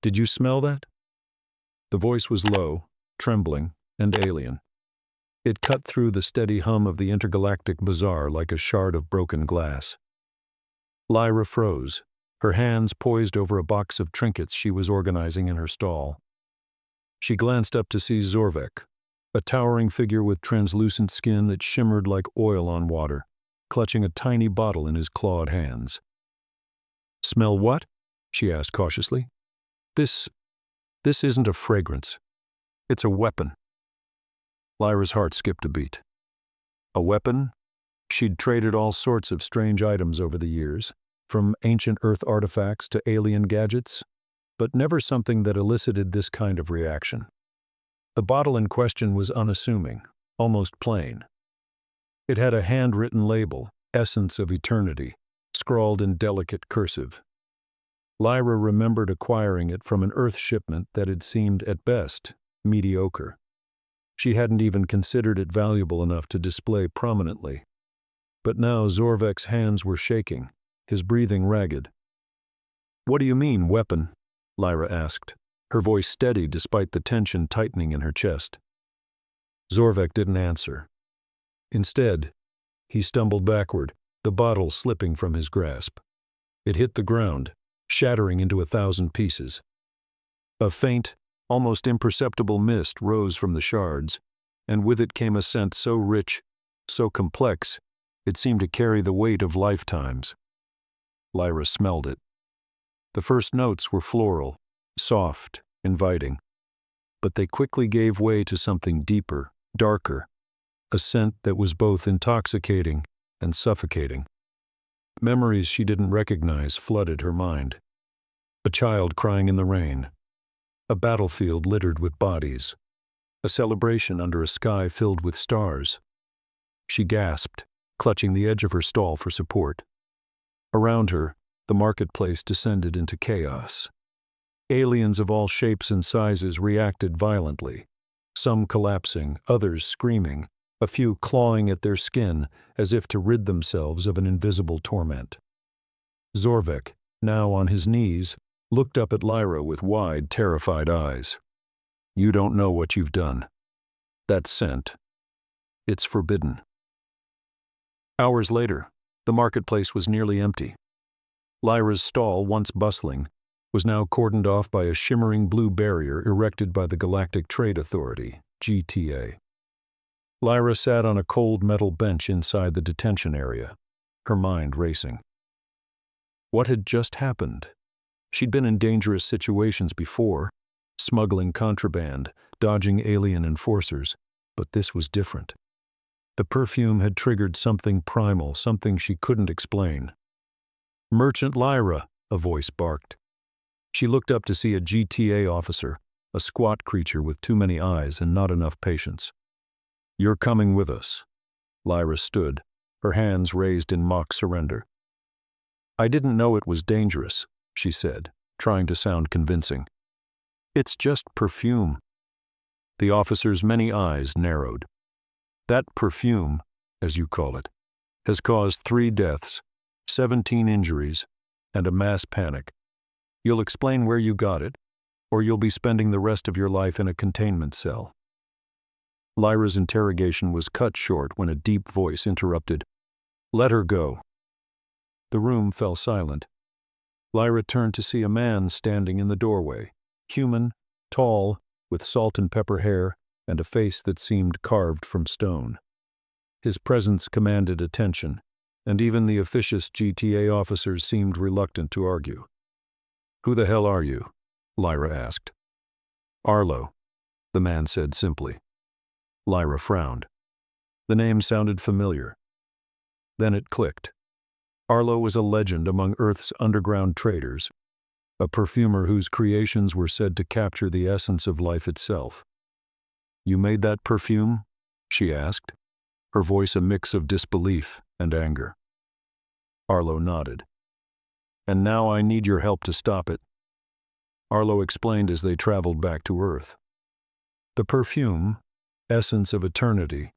Did you smell that? The voice was low, trembling, and alien. It cut through the steady hum of the intergalactic bazaar like a shard of broken glass. Lyra froze, her hands poised over a box of trinkets she was organizing in her stall. She glanced up to see Zorvek, a towering figure with translucent skin that shimmered like oil on water, clutching a tiny bottle in his clawed hands. "Smell what?" she asked cautiously. This isn't a fragrance. It's a weapon." Lyra's heart skipped a beat. A weapon? She'd traded all sorts of strange items over the years, from ancient Earth artifacts to alien gadgets, but never something that elicited this kind of reaction. The bottle in question was unassuming, almost plain. It had a handwritten label, Essence of Eternity, scrawled in delicate cursive. Lyra remembered acquiring it from an Earth shipment that had seemed, at best, mediocre. She hadn't even considered it valuable enough to display prominently. But now Zorvek's hands were shaking, his breathing ragged. "What do you mean, weapon?" Lyra asked, her voice steady despite the tension tightening in her chest. Zorvek didn't answer. Instead, he stumbled backward, the bottle slipping from his grasp. It hit the ground, shattering into 1,000 pieces. A faint, almost imperceptible mist rose from the shards, and with it came a scent so rich, so complex, it seemed to carry the weight of lifetimes. Lyra smelled it. The first notes were floral, soft, inviting, but they quickly gave way to something deeper, darker, a scent that was both intoxicating and suffocating. Memories she didn't recognize flooded her mind. A child crying in the rain, a battlefield littered with bodies, a celebration under a sky filled with stars. She gasped, clutching the edge of her stall for support. Around her, the marketplace descended into chaos. Aliens of all shapes and sizes reacted violently, some collapsing, others screaming, a few clawing at their skin as if to rid themselves of an invisible torment. Zorvek, now on his knees, looked up at Lyra with wide, terrified eyes. "You don't know what you've done. That scent. It's forbidden." Hours later, the marketplace was nearly empty. Lyra's stall, once bustling, was now cordoned off by a shimmering blue barrier erected by the Galactic Trade Authority, GTA. Lyra sat on a cold metal bench inside the detention area, her mind racing. What had just happened? She'd been in dangerous situations before, smuggling contraband, dodging alien enforcers, but this was different. The perfume had triggered something primal, something she couldn't explain. "Merchant Lyra," a voice barked. She looked up to see a GTA officer, a squat creature with too many eyes and not enough patience. "You're coming with us." Lyra stood, her hands raised in mock surrender. "I didn't know it was dangerous," she said, trying to sound convincing. "It's just perfume." The officer's many eyes narrowed. "That perfume, as you call it, has caused 3 deaths, 17 injuries, and a mass panic. You'll explain where you got it, or you'll be spending the rest of your life in a containment cell." Lyra's interrogation was cut short when a deep voice interrupted. "Let her go." The room fell silent. Lyra turned to see a man standing in the doorway, human, tall, with salt and pepper hair and a face that seemed carved from stone. His presence commanded attention, and even the officious GTA officers seemed reluctant to argue. "Who the hell are you?" Lyra asked. "Arlo," the man said simply. Lyra frowned. The name sounded familiar. Then it clicked. Arlo was a legend among Earth's underground traders, a perfumer whose creations were said to capture the essence of life itself. "You made that perfume?" she asked, her voice a mix of disbelief and anger. Arlo nodded. "And now I need your help to stop it," Arlo explained as they traveled back to Earth. The perfume, Essence of Eternity,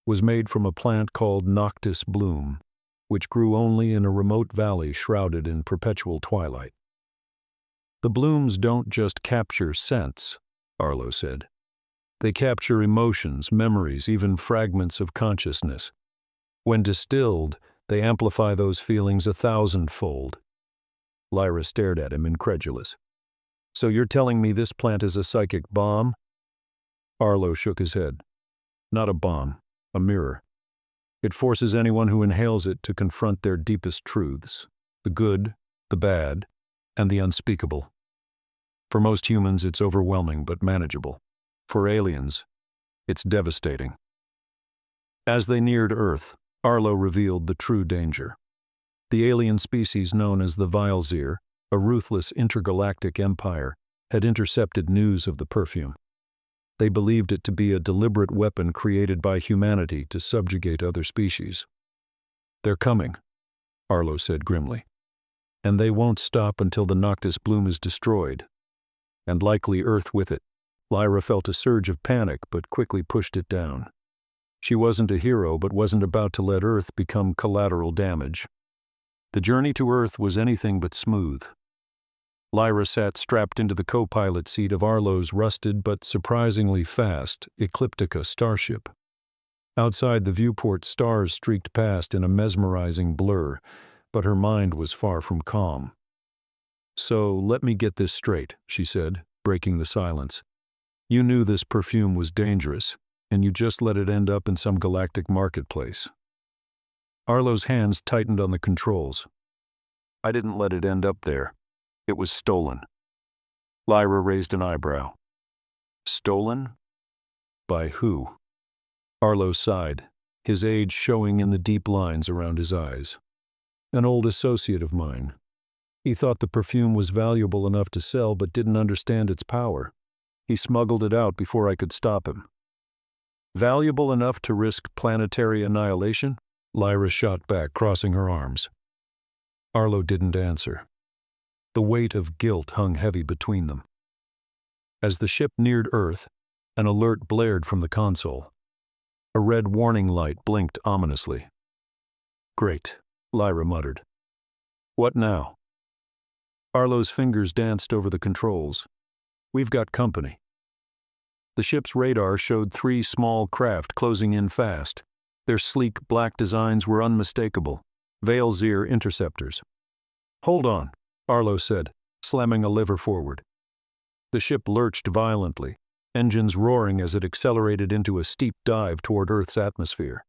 was made from a plant called Noctis Bloom, which grew only in a remote valley shrouded in perpetual twilight. The blooms don't just capture scents, Arlo said. They capture emotions, memories, even fragments of consciousness. When distilled, they amplify those feelings 1,000-fold. Lyra stared at him, incredulous. So you're telling me this plant is a psychic bomb? Arlo shook his head. Not a bomb, a mirror. It forces anyone who inhales it to confront their deepest truths, the good, the bad, and the unspeakable. For most humans, it's overwhelming but manageable. For aliens, it's devastating. As they neared Earth, Arlo revealed the true danger. The alien species known as the vial, a ruthless intergalactic empire, had intercepted news of the perfume. They believed it to be a deliberate weapon created by humanity to subjugate other species. They're coming, Arlo said grimly. And they won't stop until the Noctis bloom is destroyed. And likely Earth with it. Lyra felt a surge of panic but quickly pushed it down. She wasn't a hero but wasn't about to let Earth become collateral damage. The journey to Earth was anything but smooth. Lyra sat strapped into the co-pilot seat of Arlo's rusted but surprisingly fast Ecliptica starship. Outside the viewport, stars streaked past in a mesmerizing blur, but her mind was far from calm. So let me get this straight, she said, breaking the silence. You knew this perfume was dangerous, and you just let it end up in some galactic marketplace. Arlo's hands tightened on the controls. I didn't let it end up there. It was stolen. Lyra raised an eyebrow. Stolen? By who? Arlo sighed, his age showing in the deep lines around his eyes. An old associate of mine. He thought the perfume was valuable enough to sell but didn't understand its power. He smuggled it out before I could stop him. Valuable enough to risk planetary annihilation? Lyra shot back, crossing her arms. Arlo didn't answer. The weight of guilt hung heavy between them. As the ship neared Earth, an alert blared from the console. A red warning light blinked ominously. Great, Lyra muttered. What now? Arlo's fingers danced over the controls. We've got company. The ship's radar showed 3 small craft closing in fast. Their sleek black designs were unmistakable. Vial interceptors. Hold on, Arlo said, slamming a lever forward. The ship lurched violently, engines roaring as it accelerated into a steep dive toward Earth's atmosphere.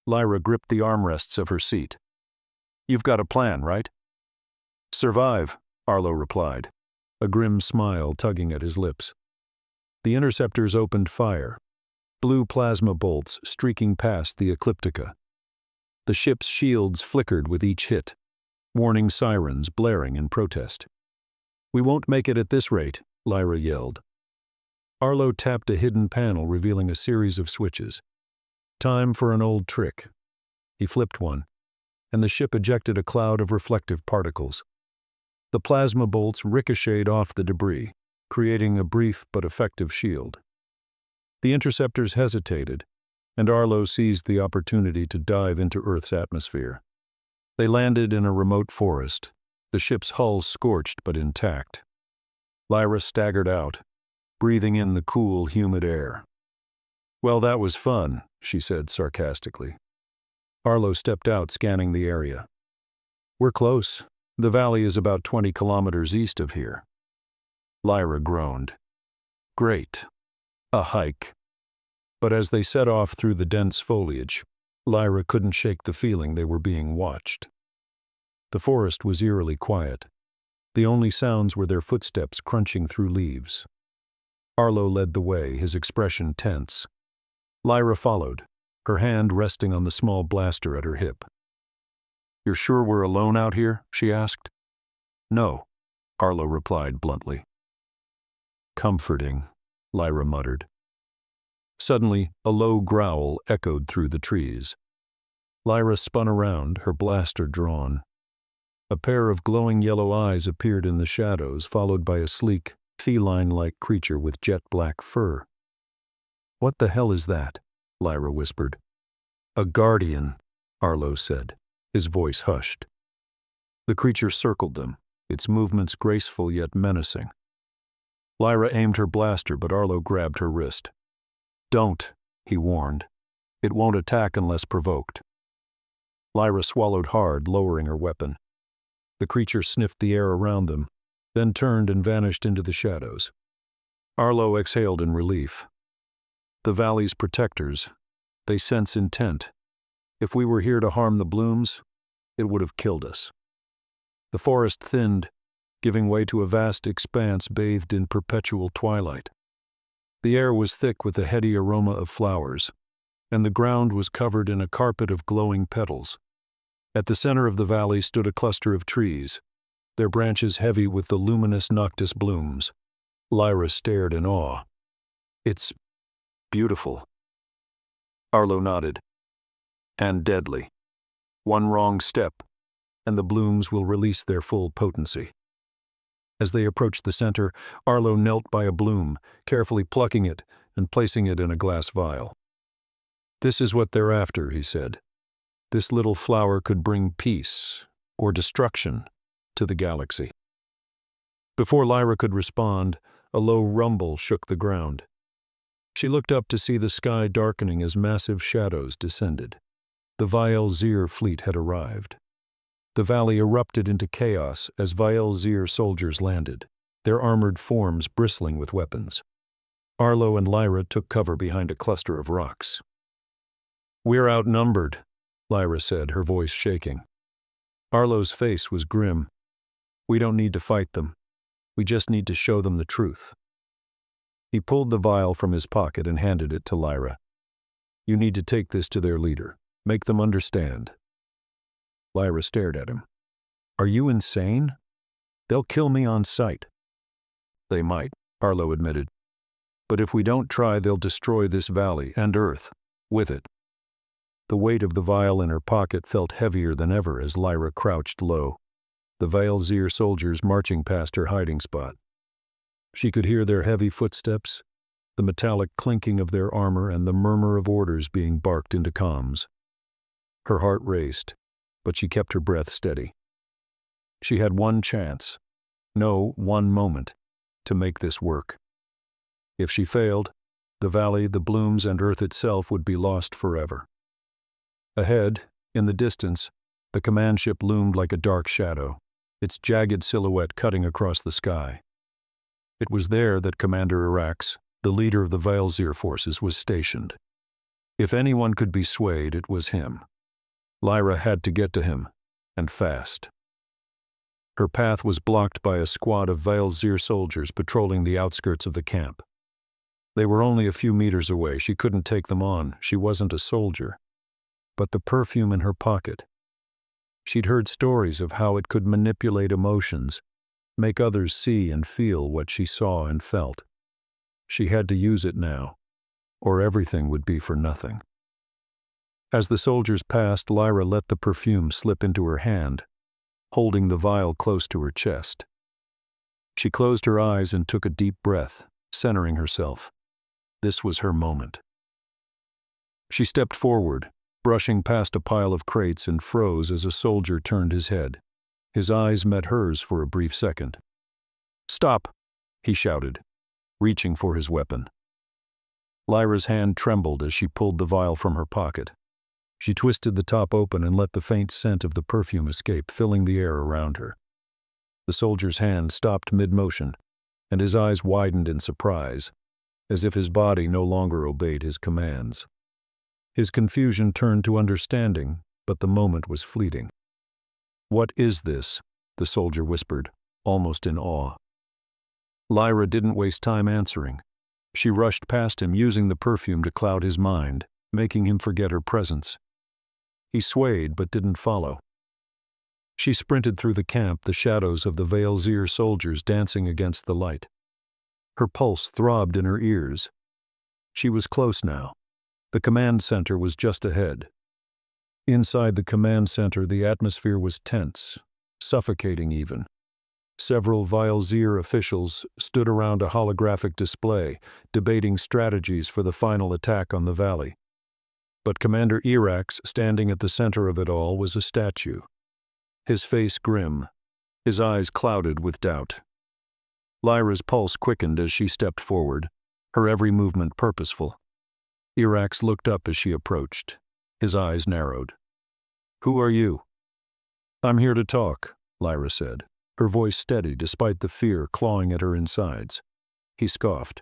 Lyra gripped the armrests of her seat. You've got a plan, right? Survive, Arlo replied, a grim smile tugging at his lips. The interceptors opened fire, blue plasma bolts streaking past the Ecliptica. The ship's shields flickered with each hit, warning sirens blaring in protest. We won't make it at this rate, Lyra yelled. Arlo tapped a hidden panel revealing a series of switches. Time for an old trick. He flipped one, and the ship ejected a cloud of reflective particles. The plasma bolts ricocheted off the debris, creating a brief but effective shield. The interceptors hesitated, and Arlo seized the opportunity to dive into Earth's atmosphere. They landed in a remote forest, the ship's hull scorched but intact. Lyra staggered out, breathing in the cool, humid air. Well, that was fun, she said sarcastically. Arlo stepped out, scanning the area. We're close. The valley is about 20 kilometers east of here. Lyra groaned. Great. A hike. But as they set off through the dense foliage, Lyra couldn't shake the feeling they were being watched. The forest was eerily quiet. The only sounds were their footsteps crunching through leaves. Arlo led the way, his expression tense. Lyra followed, her hand resting on the small blaster at her hip. You're sure we're alone out here? She asked. No, Arlo replied bluntly. Comforting, Lyra muttered. Suddenly, a low growl echoed through the trees. Lyra spun around, her blaster drawn. A pair of glowing yellow eyes appeared in the shadows, followed by a sleek, feline-like creature with jet-black fur. What the hell is that? Lyra whispered. A guardian, Arlo said, his voice hushed. The creature circled them, its movements graceful yet menacing. Lyra aimed her blaster, but Arlo grabbed her wrist. "Don't," he warned. "It won't attack unless provoked." Lyra swallowed hard, lowering her weapon. The creature sniffed the air around them, then turned and vanished into the shadows. Arlo exhaled in relief. The valley's protectors, they sense intent. If we were here to harm the blooms, it would have killed us. The forest thinned, giving way to a vast expanse bathed in perpetual twilight. The air was thick with the heady aroma of flowers, and the ground was covered in a carpet of glowing petals. At the center of the valley stood a cluster of trees, their branches heavy with the luminous noctis blooms. Lyra stared in awe. "It's beautiful." Arlo nodded. "And deadly. One wrong step, and the blooms will release their full potency." As they approached the center, Arlo knelt by a bloom, carefully plucking it and placing it in a glass vial. "This is what they're after," he said. "This little flower could bring peace, or destruction, to the galaxy." Before Lyra could respond, a low rumble shook the ground. She looked up to see the sky darkening as massive shadows descended. The Vial fleet had arrived. The valley erupted into chaos as Vial soldiers landed, their armored forms bristling with weapons. Arlo and Lyra took cover behind a cluster of rocks. "We're outnumbered," Lyra said, her voice shaking. Arlo's face was grim. "We don't need to fight them. We just need to show them the truth." He pulled the vial from his pocket and handed it to Lyra. "You need to take this to their leader. Make them understand." Lyra stared at him. "Are you insane? They'll kill me on sight." "They might," Arlo admitted. "But if we don't try, they'll destroy this valley and Earth with it." The weight of the vial in her pocket felt heavier than ever as Lyra crouched low, the Vial soldiers marching past her hiding spot. She could hear their heavy footsteps, the metallic clinking of their armor, and the murmur of orders being barked into comms. Her heart raced, but she kept her breath steady. She had one chance, no, one moment, to make this work. If she failed, the valley, the blooms, and Earth itself would be lost forever. Ahead, in the distance, the command ship loomed like a dark shadow, its jagged silhouette cutting across the sky. It was there that Commander Irax, the leader of the Vial forces, was stationed. If anyone could be swayed, it was him. Lyra had to get to him, and fast. Her path was blocked by a squad of Vial soldiers patrolling the outskirts of the camp. They were only a few meters away. She couldn't take them on. She wasn't a soldier. But the perfume in her pocket. She'd heard stories of how it could manipulate emotions, make others see and feel what she saw and felt. She had to use it now, or everything would be for nothing. As the soldiers passed, Lyra let the perfume slip into her hand, holding the vial close to her chest. She closed her eyes and took a deep breath, centering herself. This was her moment. She stepped forward, brushing past a pile of crates, and froze as a soldier turned his head. His eyes met hers for a brief second. "Stop!" he shouted, reaching for his weapon. Lyra's hand trembled as she pulled the vial from her pocket. She twisted the top open and let the faint scent of the perfume escape, filling the air around her. The soldier's hand stopped mid-motion, and his eyes widened in surprise, as if his body no longer obeyed his commands. His confusion turned to understanding, but the moment was fleeting. "What is this?" the soldier whispered, almost in awe. Lyra didn't waste time answering. She rushed past him, using the perfume to cloud his mind, making him forget her presence. He swayed but didn't follow. She sprinted through the camp, the shadows of the Vial soldiers dancing against the light. Her pulse throbbed in her ears. She was close now. The command center was just ahead. Inside the command center, the atmosphere was tense, suffocating even. Several Vial officials stood around a holographic display, debating strategies for the final attack on the valley. But Commander Irax, standing at the center of it all, was a statue. His face grim, his eyes clouded with doubt. Lyra's pulse quickened as she stepped forward, her every movement purposeful. Irax looked up as she approached. His eyes narrowed. "Who are you?" "I'm here to talk," Lyra said, her voice steady despite the fear clawing at her insides. He scoffed.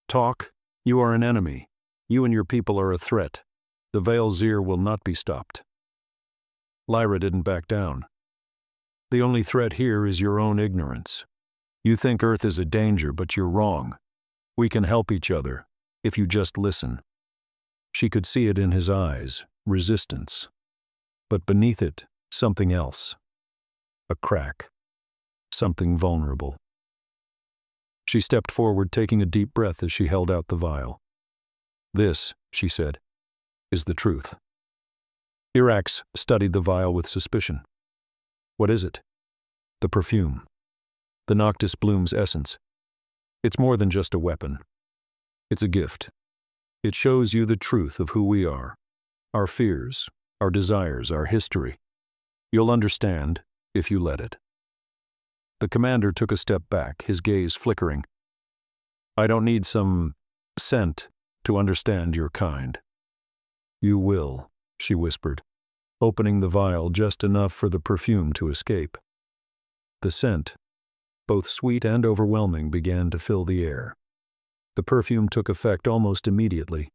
"Talk? You are an enemy. You and your people are a threat. The Veil Zir will not be stopped." Lyra didn't back down. "The only threat here is your own ignorance. You think Earth is a danger, but you're wrong. We can help each other, if you just listen." She could see it in his eyes, resistance. But beneath it, something else. A crack. Something vulnerable. She stepped forward, taking a deep breath as she held out the vial. "This," she said, "is the truth." Irax studied the vial with suspicion. "What is it?" "The perfume. The Noctis Bloom's essence. It's more than just a weapon. It's a gift. It shows you the truth of who we are, our fears, our desires, our history. You'll understand if you let it." The commander took a step back, his gaze flickering. "I don't need some scent to understand your kind." "You will," she whispered, opening the vial just enough for the perfume to escape. The scent, both sweet and overwhelming, began to fill the air. The perfume took effect almost immediately.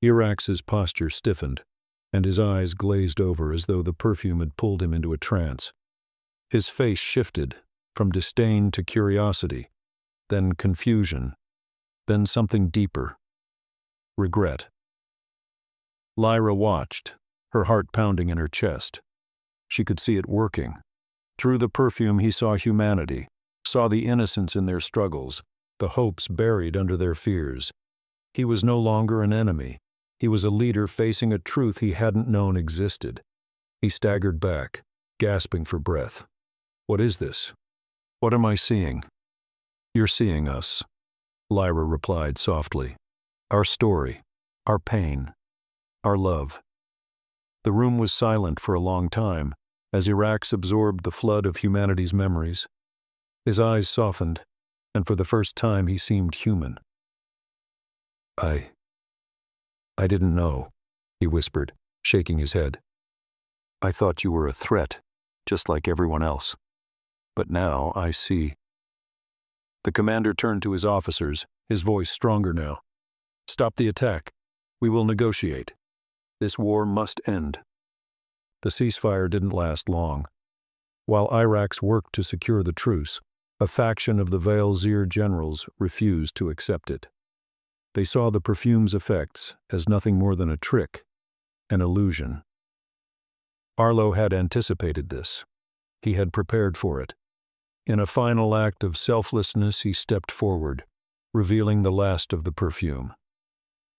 Irax's posture stiffened, and his eyes glazed over as though the perfume had pulled him into a trance. His face shifted, from disdain to curiosity, then confusion, then something deeper. Regret. Lyra watched, her heart pounding in her chest. She could see it working. Through the perfume he saw humanity, saw the innocence in their struggles, the hopes buried under their fears. He was no longer an enemy. He was a leader facing a truth he hadn't known existed. He staggered back, gasping for breath. "What is this? What am I seeing?" "You're seeing us," Lyra replied softly. "Our story, our pain, our love." The room was silent for a long time, as Irax absorbed the flood of humanity's memories. His eyes softened, and for the first time he seemed human. I didn't know," he whispered, shaking his head. "I thought you were a threat, just like everyone else. But now I see." The commander turned to his officers, his voice stronger now. "Stop the attack. We will negotiate. This war must end." The ceasefire didn't last long. While Irax worked to secure the truce, a faction of the Veil Zir generals refused to accept it. They saw the perfume's effects as nothing more than a trick, an illusion. Arlo had anticipated this. He had prepared for it. In a final act of selflessness, he stepped forward, revealing the last of the perfume.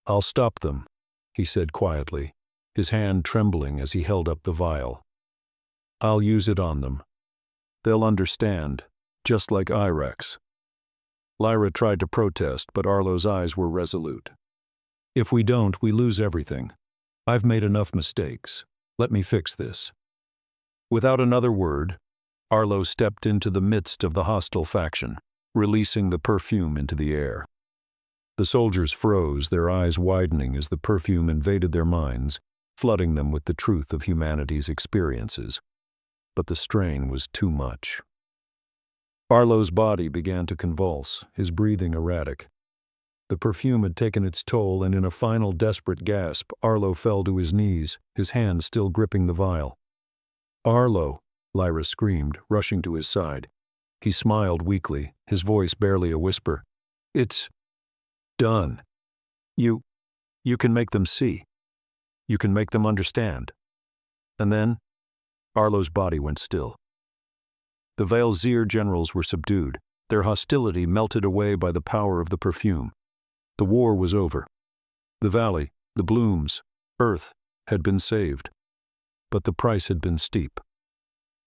"I'll stop them," he said quietly, his hand trembling as he held up the vial. "I'll use it on them. They'll understand, just like Irax." Lyra tried to protest, but Arlo's eyes were resolute. "If we don't, we lose everything. I've made enough mistakes. Let me fix this." Without another word, Arlo stepped into the midst of the hostile faction, releasing the perfume into the air. The soldiers froze, their eyes widening as the perfume invaded their minds, flooding them with the truth of humanity's experiences. But the strain was too much. Arlo's body began to convulse, his breathing erratic. The perfume had taken its toll, and in a final desperate gasp, Arlo fell to his knees, his hand still gripping the vial. "Arlo!" Lyra screamed, rushing to his side. He smiled weakly, his voice barely a whisper. "It's done. You can make them see. You can make them understand." And then, Arlo's body went still. The Veil Zir generals were subdued, their hostility melted away by the power of the perfume. The war was over. The valley, the blooms, Earth had been saved. But the price had been steep.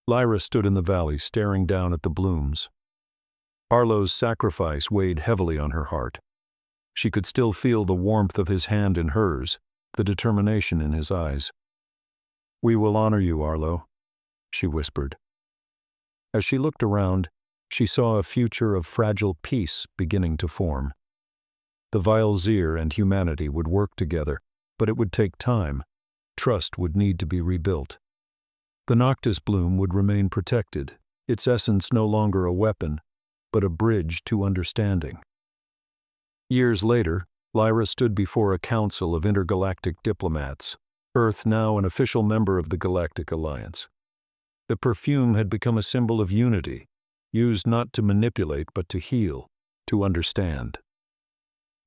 Lyra stood in the valley, staring down at the blooms. Arlo's sacrifice weighed heavily on her heart. She could still feel the warmth of his hand in hers, the determination in his eyes. "We will honor you, Arlo," she whispered. As she looked around, she saw a future of fragile peace beginning to form. The vial and humanity would work together, but it would take time. Trust would need to be rebuilt. The Noctis bloom would remain protected, its essence no longer a weapon, but a bridge to understanding. Years later, Lyra stood before a council of intergalactic diplomats, Earth now an official member of the Galactic Alliance. The perfume had become a symbol of unity, used not to manipulate but to heal, to understand.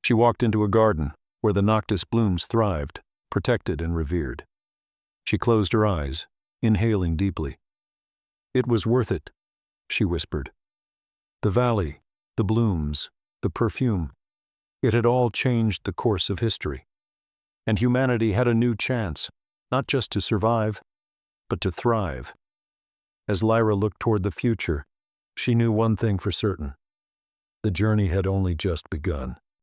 She walked into a garden where the Noctis blooms thrived, protected and revered. She closed her eyes, inhaling deeply. "It was worth it," she whispered. The valley, the blooms, the perfume, it had all changed the course of history. And humanity had a new chance, not just to survive, but to thrive. As Lyra looked toward the future, she knew one thing for certain. The journey had only just begun.